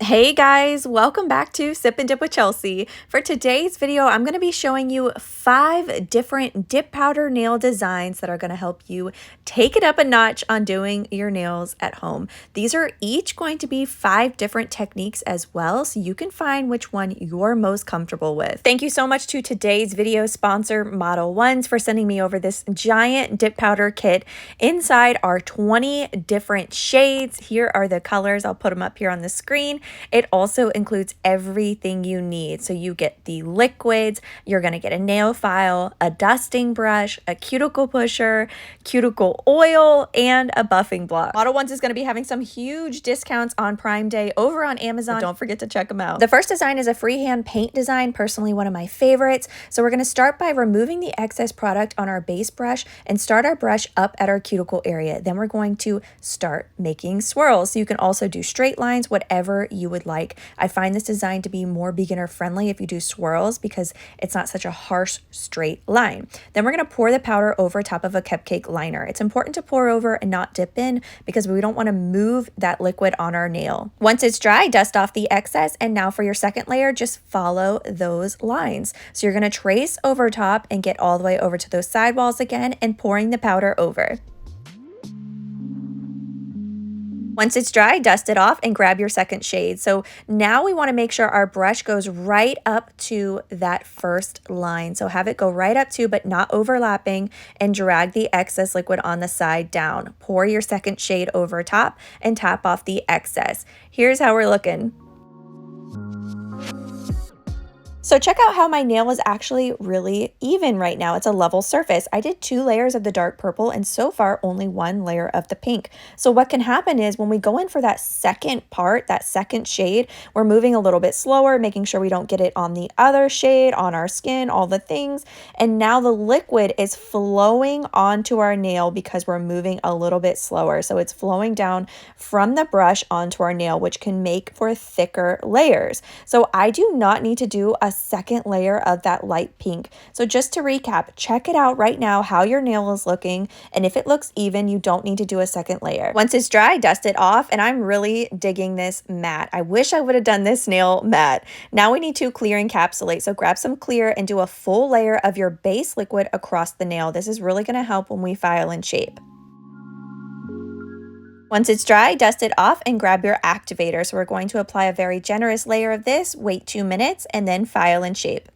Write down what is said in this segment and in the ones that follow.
Hey guys, welcome back to Sip and Dip with Chelsea. For today's video, I'm going to be showing you 5 different dip powder nail designs that are going to help you take it up a notch on doing your nails at home. These are each going to be 5 different techniques as well, so you can find which one you're most comfortable with. Thank you so much to today's video sponsor, Modelones, for sending me over this giant dip powder kit. Inside are 20 different shades. Here are the colors. I'll put them up here on the screen. It also includes everything you need. So you get the liquids, you're going to get a nail file, a dusting brush, a cuticle pusher, cuticle oil, and a buffing block. Modelones is going to be having some huge discounts on Prime Day over on Amazon. So don't forget to check them out. The first design is a freehand paint design, personally one of my favorites. So we're going to start by removing the excess product on our base brush and start our brush up at our cuticle area. Then we're going to start making swirls. So you can also do straight lines, whatever you would like. I find this design to be more beginner friendly if you do swirls because it's not such a harsh straight line. Then we're going to pour the powder over top of a cupcake liner. It's important to pour over and not dip in because we don't want to move that liquid on our nail. Once it's dry, dust off the excess, and now for your second layer, just follow those lines. So you're going to trace over top and get all the way over to those sidewalls again and pouring the powder over. Once it's dry, dust it off and grab your second shade. So now we want to make sure our brush goes right up to that first line. So have it go right up to, but not overlapping, and drag the excess liquid on the side down. Pour your second shade over top and tap off the excess. Here's how we're looking. So check out how my nail is actually really even right now. It's a level surface. I did 2 layers of the dark purple and so far only 1 layer of the pink. So what can happen is when we go in for that second part, that second shade, we're moving a little bit slower, making sure we don't get it on the other shade, on our skin, all the things. And now the liquid is flowing onto our nail because we're moving a little bit slower. So it's flowing down from the brush onto our nail, which can make for thicker layers. So I do not need to do a second layer of that light pink. So just to recap, check it out right now how your nail is looking, and if it looks even, you don't need to do a second layer. Once it's dry, dust it off, and I'm really digging this matte. I wish I would have done this nail matte. Now we need to clear encapsulate. So grab some clear and do a full layer of your base liquid across the nail. This is really going to help when we file and shape. Once it's dry, dust it off and grab your activator. So we're going to apply a very generous layer of this, wait 2 minutes, and then file and shape.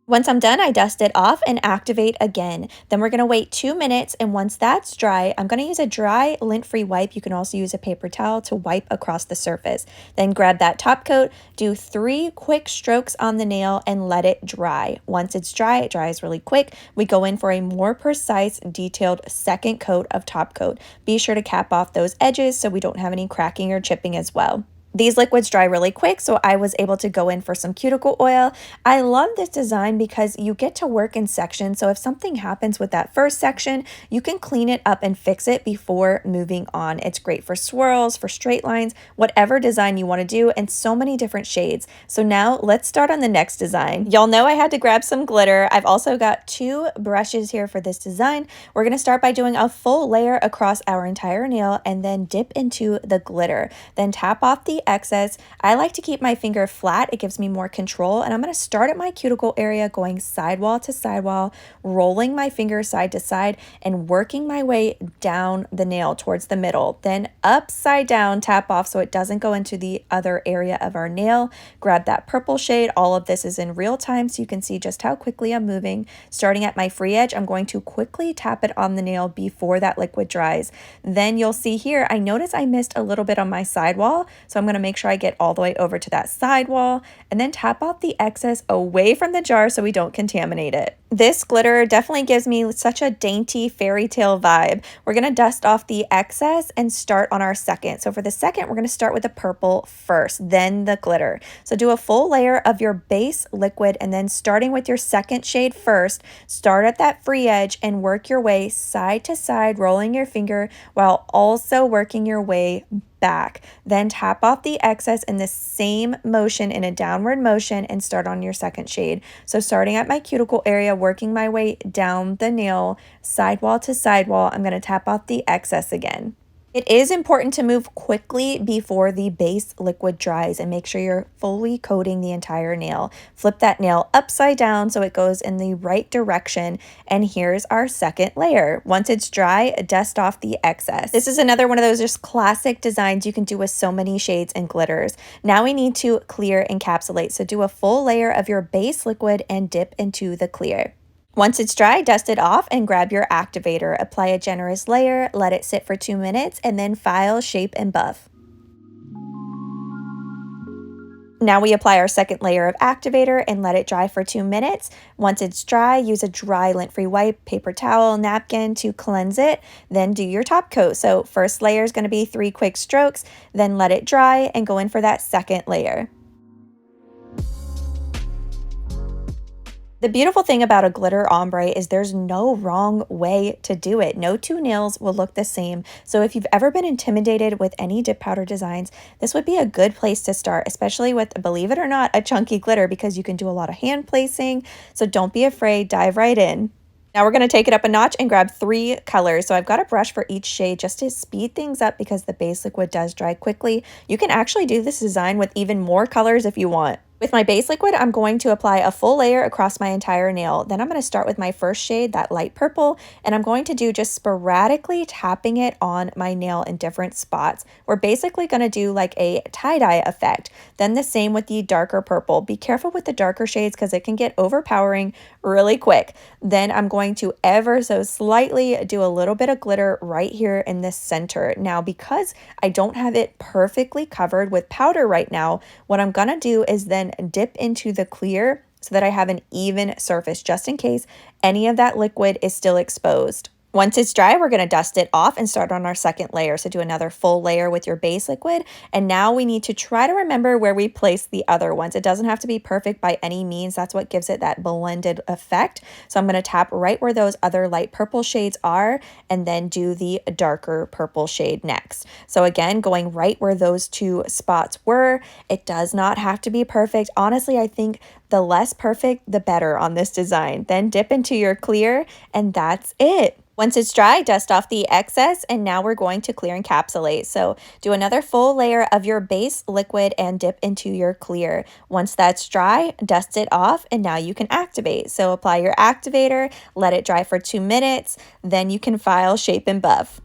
Once I'm done, I dust it off and activate again. Then we're going to wait 2 minutes, and once that's dry, I'm going to use a dry lint-free wipe. You can also use a paper towel to wipe across the surface. Then grab that top coat, do 3 quick strokes on the nail, and let it dry. Once it's dry, it dries really quick. We go in for a more precise, detailed second coat of top coat. Be sure to cap off those edges so we don't have any cracking or chipping as well. These liquids dry really quick, so I was able to go in for some cuticle oil. I love this design because you get to work in sections, so if something happens with that first section, you can clean it up and fix it before moving on. It's great for swirls, for straight lines, whatever design you want to do, and so many different shades. So now let's start on the next design. Y'all know I had to grab some glitter. I've also got 2 brushes here for this design. We're going to start by doing a full layer across our entire nail and then dip into the glitter. Then tap off the excess. I like to keep my finger flat. It gives me more control, and I'm going to start at my cuticle area, going sidewall to sidewall, rolling my finger side to side and working my way down the nail towards the middle. Then upside down, tap off so it doesn't go into the other area of our nail. Grab that purple shade. All of this is in real time so you can see just how quickly I'm moving. Starting at my free edge, I'm going to quickly tap it on the nail before that liquid dries. Then you'll see here, I notice I missed a little bit on my sidewall, so I'm going to make sure I get all the way over to that sidewall and then tap off the excess away from the jar so we don't contaminate it. This glitter definitely gives me such a dainty fairy tale vibe. We're going to dust off the excess and start on our second. So for the second, we're going to start with the purple first, then the glitter. So do a full layer of your base liquid, and then starting with your second shade first, start at that free edge and work your way side to side, rolling your finger while also working your way back. Then tap off the excess in the same motion in a downward motion and start on your second shade. So starting at my cuticle area, working my way down the nail, sidewall to sidewall, I'm going to tap off the excess again. It is important to move quickly before the base liquid dries and make sure you're fully coating the entire nail. Flip that nail upside down so it goes in the right direction. And here's our second layer. Once it's dry, dust off the excess. This is another one of those just classic designs you can do with so many shades and glitters. Now we need to clear encapsulate. So do a full layer of your base liquid and dip into the clear. Once it's dry, dust it off and grab your activator. Apply a generous layer, let it sit for 2 minutes, and then file, shape, and buff. Now we apply our second layer of activator and let it dry for 2 minutes. Once it's dry, use a dry lint-free wipe, paper towel, napkin to cleanse it. Then do your top coat. So first layer is going to be 3 quick strokes, then let it dry and go in for that second layer. The beautiful thing about a glitter ombre is there's no wrong way to do it. No two nails will look the same. So if you've ever been intimidated with any dip powder designs, this would be a good place to start, especially with, believe it or not, a chunky glitter because you can do a lot of hand placing. So don't be afraid, dive right in. Now we're going to take it up a notch and grab 3 colors. So I've got a brush for each shade just to speed things up because the base liquid does dry quickly. You can actually do this design with even more colors if you want. With my base liquid, I'm going to apply a full layer across my entire nail. Then I'm going to start with my first shade, that light purple, and I'm going to do just sporadically tapping it on my nail in different spots. We're basically going to do like a tie-dye effect. Then the same with the darker purple. Be careful with the darker shades because it can get overpowering really quick. Then I'm going to ever so slightly do a little bit of glitter right here in the center. Now, because I don't have it perfectly covered with powder right now, what I'm going to do is then dip into the clear so that I have an even surface just in case any of that liquid is still exposed. Once it's dry, we're going to dust it off and start on our second layer. So do another full layer with your base liquid. And now we need to try to remember where we place the other ones. It doesn't have to be perfect by any means. That's what gives it that blended effect. So I'm going to tap right where those other light purple shades are and then do the darker purple shade next. So again, going right where those 2 spots were. It does not have to be perfect. Honestly, I think the less perfect, the better on this design. Then dip into your clear and that's it. Once it's dry, dust off the excess, and now we're going to clear encapsulate. So do another full layer of your base liquid and dip into your clear. Once that's dry, dust it off, and now you can activate. So apply your activator, let it dry for 2 minutes, then you can file, shape, and buff.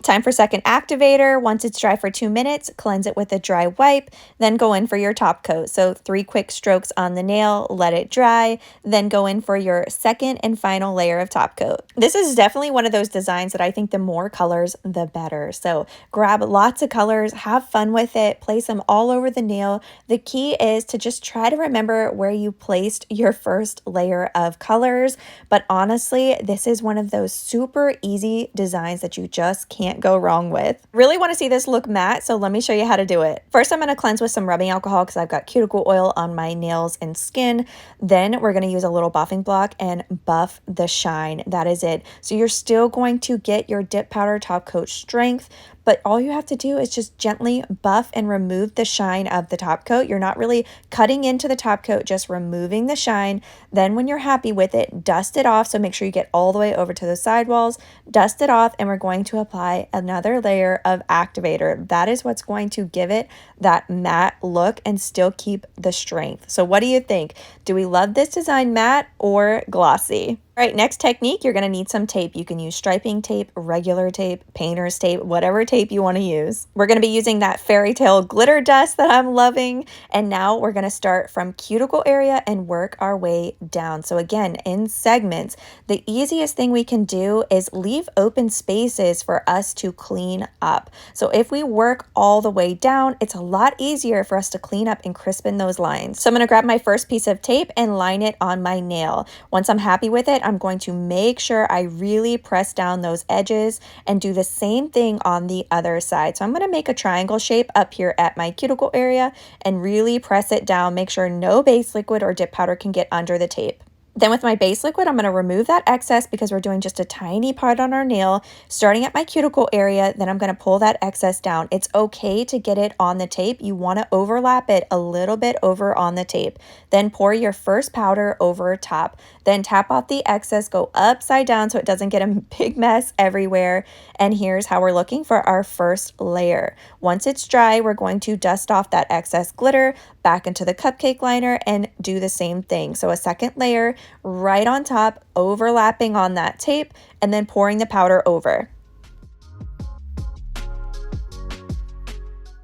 Time for second activator. Once it's dry for 2 minutes, cleanse it with a dry wipe, then go in for your top coat. So 3 quick strokes on the nail, let it dry, then go in for your second and final layer of top coat. This is definitely one of those designs that I think the more colors, the better. So grab lots of colors, have fun with it, place them all over the nail. The key is to just try to remember where you placed your first layer of colors. But honestly, this is one of those super easy designs that you just can't go wrong with. Really want to see this look matte, so let me show you how to do it. First, I'm going to cleanse with some rubbing alcohol because I've got cuticle oil on my nails and skin. Then we're going to use a little buffing block and buff the shine. That is it. So you're still going to get your dip powder top coat strength, but all you have to do is just gently buff and remove the shine of the top coat. You're not really cutting into the top coat, just removing the shine. Then when you're happy with it, dust it off. So make sure you get all the way over to the sidewalls, dust it off, and we're going to apply another layer of activator. That is what's going to give it that matte look and still keep the strength. So what do you think? Do we love this design matte or glossy? All right, next technique, you're going to need some tape. You can use striping tape, regular tape, painter's tape, whatever tape you want to use. We're going to be using that fairy tale glitter dust that I'm loving. And now we're going to start from cuticle area and work our way down. So again, in segments, the easiest thing we can do is leave open spaces for us to clean up. So if we work all the way down, it's a lot easier for us to clean up and crispen those lines. So I'm going to grab my first piece of tape and line it on my nail. Once I'm happy with it, I'm going to make sure I really press down those edges and do the same thing on the other side. So I'm going to make a triangle shape up here at my cuticle area and really press it down. Make sure no base liquid or dip powder can get under the tape. Then with my base liquid, I'm going to remove that excess because we're doing just a tiny part on our nail, starting at my cuticle area. Then I'm going to pull that excess down. It's okay to get it on the tape. You want to overlap it a little bit over on the tape. Then pour your first powder over top. Then tap off the excess, go upside down so it doesn't get a big mess everywhere. And here's how we're looking for our first layer. Once it's dry, we're going to dust off that excess glitter back into the cupcake liner and do the same thing. So a second layer right on top, overlapping on that tape, and then pouring the powder over.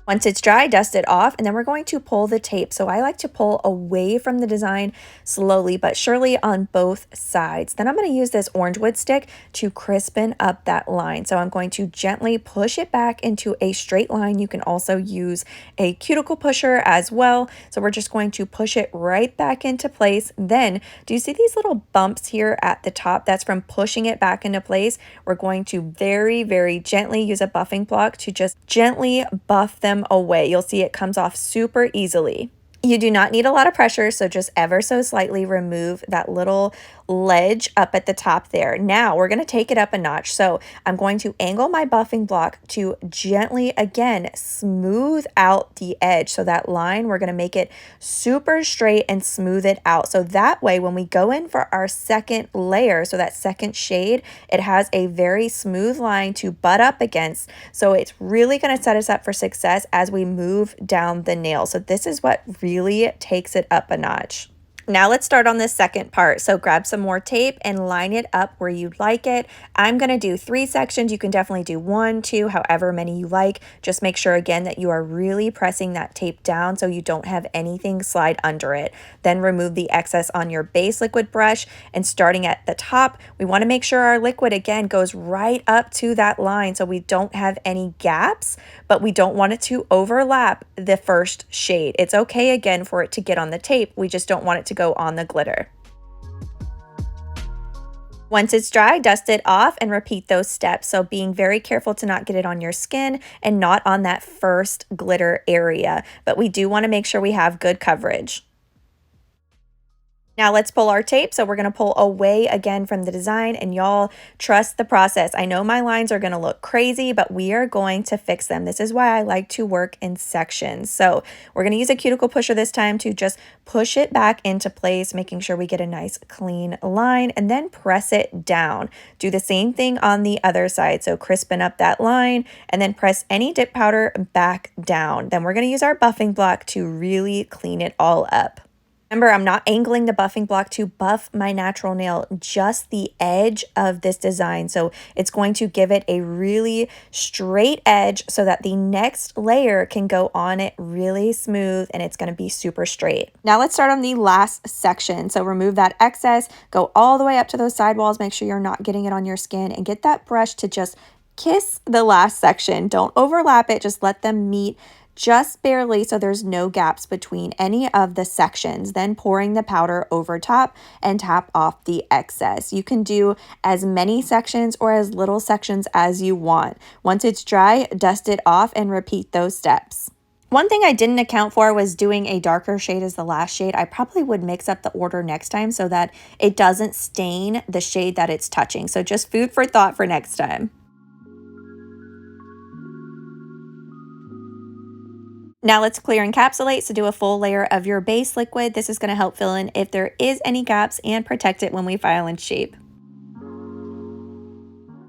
Once it's dry, dust it off, and then we're going to pull the tape. So I like to pull away from the design slowly but surely on both sides. Then I'm going to use this orange wood stick to crispen up that line. So I'm going to gently push it back into a straight line. You can also use a cuticle pusher as well. So we're just going to push it right back into place. Then, do you see these little bumps here at the top? That's from pushing it back into place. We're going to very, very gently use a buffing block to just gently buff them away. You'll see it comes off super easily. You do not need a lot of pressure, so just ever so slightly remove that little ledge up at the top there. Now we're going to take it up a notch. So I'm going to angle my buffing block to gently, again, smooth out the edge. So that line, we're going to make it super straight and smooth it out. So that way, when we go in for our second layer, so that second shade, it has a very smooth line to butt up against. So it's really going to set us up for success as we move down the nail. So this is what really takes it up a notch. Now let's start on this second part. So grab some more tape and line it up where you'd like it. I'm going to do 3 sections. You can definitely do 1, 2, however many you like. Just make sure again that you are really pressing that tape down so you don't have anything slide under it. Then remove the excess on your base liquid brush, and starting at the top, we want to make sure our liquid again goes right up to that line so we don't have any gaps, but we don't want it to overlap the first shade. It's okay again for it to get on the tape. We just don't want it to go on the glitter. Once it's dry, dust it off and repeat those steps. So being very careful to not get it on your skin and not on that first glitter area, but we do want to make sure we have good coverage. Now let's pull our tape. So we're going to pull away again from the design, and y'all trust the process. I know my lines are going to look crazy, but we are going to fix them. This is why I like to work in sections. So we're going to use a cuticle pusher this time to just push it back into place, making sure we get a nice clean line, and then press it down. Do the same thing on the other side. So crispen up that line and then press any dip powder back down. Then we're going to use our buffing block to really clean it all up. Remember, I'm not angling the buffing block to buff my natural nail, just the edge of this design. So it's going to give it a really straight edge so that the next layer can go on it really smooth, and it's going to be super straight. Now let's start on the last section. So remove that excess, go all the way up to those sidewalls, make sure you're not getting it on your skin, and get that brush to just kiss the last section. Don't overlap it, just let them meet just barely so there's no gaps between any of the sections. Then pouring the powder over top and tap off the excess. You can do as many sections or as little sections as you want. Once it's dry, dust it off and repeat those steps. One thing I didn't account for was doing a darker shade as the last shade. I probably would mix up the order next time so that it doesn't stain the shade that it's touching. So just food for thought for next time. Now let's clear encapsulate, so do a full layer of your base liquid. This is going to help fill in if there is any gaps and protect it when we file and shape.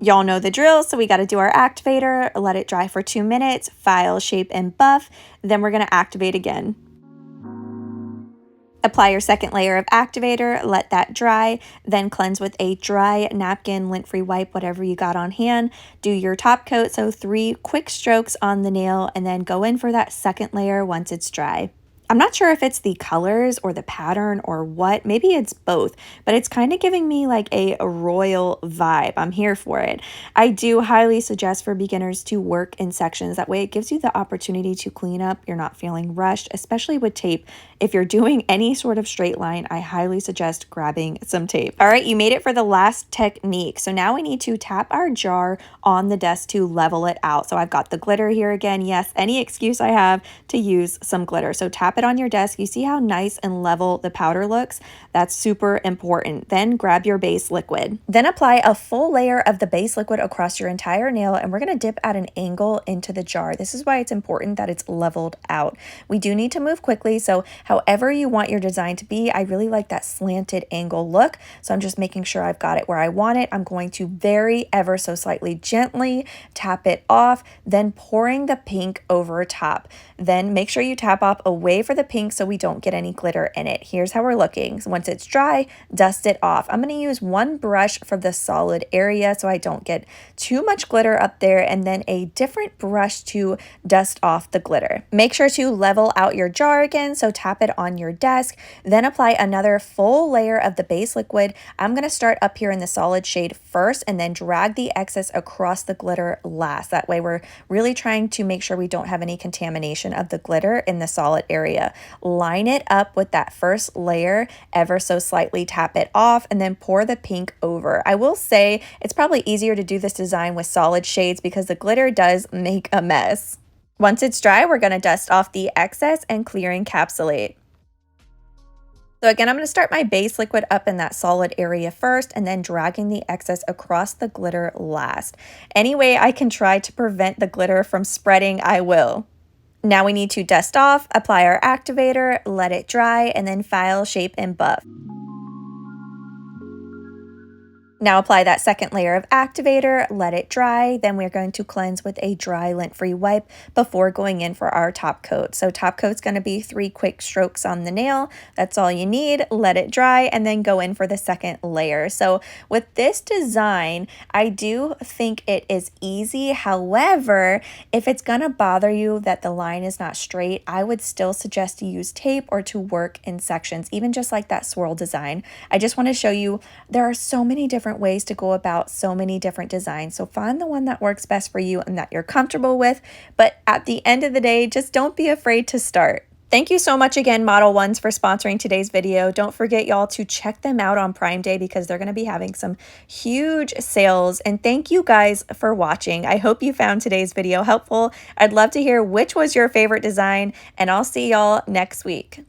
Y'all know the drill, so we got to do our activator, let it dry for 2 minutes, file, shape, and buff. Then we're going to activate again. Apply your second layer of activator, let that dry, then cleanse with a dry napkin, lint-free wipe, whatever you got on hand. Do your top coat, so 3 quick strokes on the nail, and then go in for that second layer once it's dry. I'm not sure if it's the colors or the pattern or what, maybe it's both, but it's kind of giving me like a royal vibe. I'm here for it. I do highly suggest for beginners to work in sections. That way it gives you the opportunity to clean up. You're not feeling rushed, especially with tape. If you're doing any sort of straight line, I highly suggest grabbing some tape. All right, you made it for the last technique. So now we need to tap our jar on the desk to level it out. So I've got the glitter here again. Yes, any excuse I have to use some glitter. So tap tap it on your desk. You see how nice and level the powder looks? That's super important. Then grab your base liquid. Then apply a full layer of the base liquid across your entire nail, and we're going to dip at an angle into the jar. This is why it's important that it's leveled out. We do need to move quickly, so however you want your design to be, I really like that slanted angle look, so I'm just making sure I've got it where I want it. I'm going to very ever so slightly gently tap it off, then pouring the pink over top. Then make sure you tap off away for the pink so we don't get any glitter in it. Here's how we're looking. So once it's dry, dust it off. I'm going to use one brush for the solid area so I don't get too much glitter up there, and then a different brush to dust off the glitter. Make sure to level out your jar again, so tap it on your desk, then apply another full layer of the base liquid. I'm going to start up here in the solid shade first and then drag the excess across the glitter last. That way we're really trying to make sure we don't have any contamination of the glitter in the solid area. Line it up with that first layer, ever so slightly tap it off, and then pour the pink over. I will say it's probably easier to do this design with solid shades because the glitter does make a mess. Once it's dry, we're going to dust off the excess and clear encapsulate. So again, I'm going to start my base liquid up in that solid area first and then dragging the excess across the glitter last. Any way I can try to prevent the glitter from spreading, I will. Now we need to dust off, apply our activator, let it dry, and then file, shape, and buff. Now apply that second layer of activator, let it dry, then we're going to cleanse with a dry lint-free wipe before going in for our top coat. So top coat's going to be 3 quick strokes on the nail. That's all you need. Let it dry and then go in for the second layer. So with this design, I do think it is easy. However, if it's going to bother you that the line is not straight, I would still suggest to use tape or to work in sections, even just like that swirl design. I just want to show you there are so many different ways to go about so many different designs. So find the one that works best for you and that you're comfortable with. But at the end of the day, just don't be afraid to start. Thank you so much again, Model Ones, for sponsoring today's video. Don't forget, y'all, to check them out on Prime Day because they're going to be having some huge sales. And thank you guys for watching. I hope you found today's video helpful. I'd love to hear which was your favorite design, and I'll see y'all next week.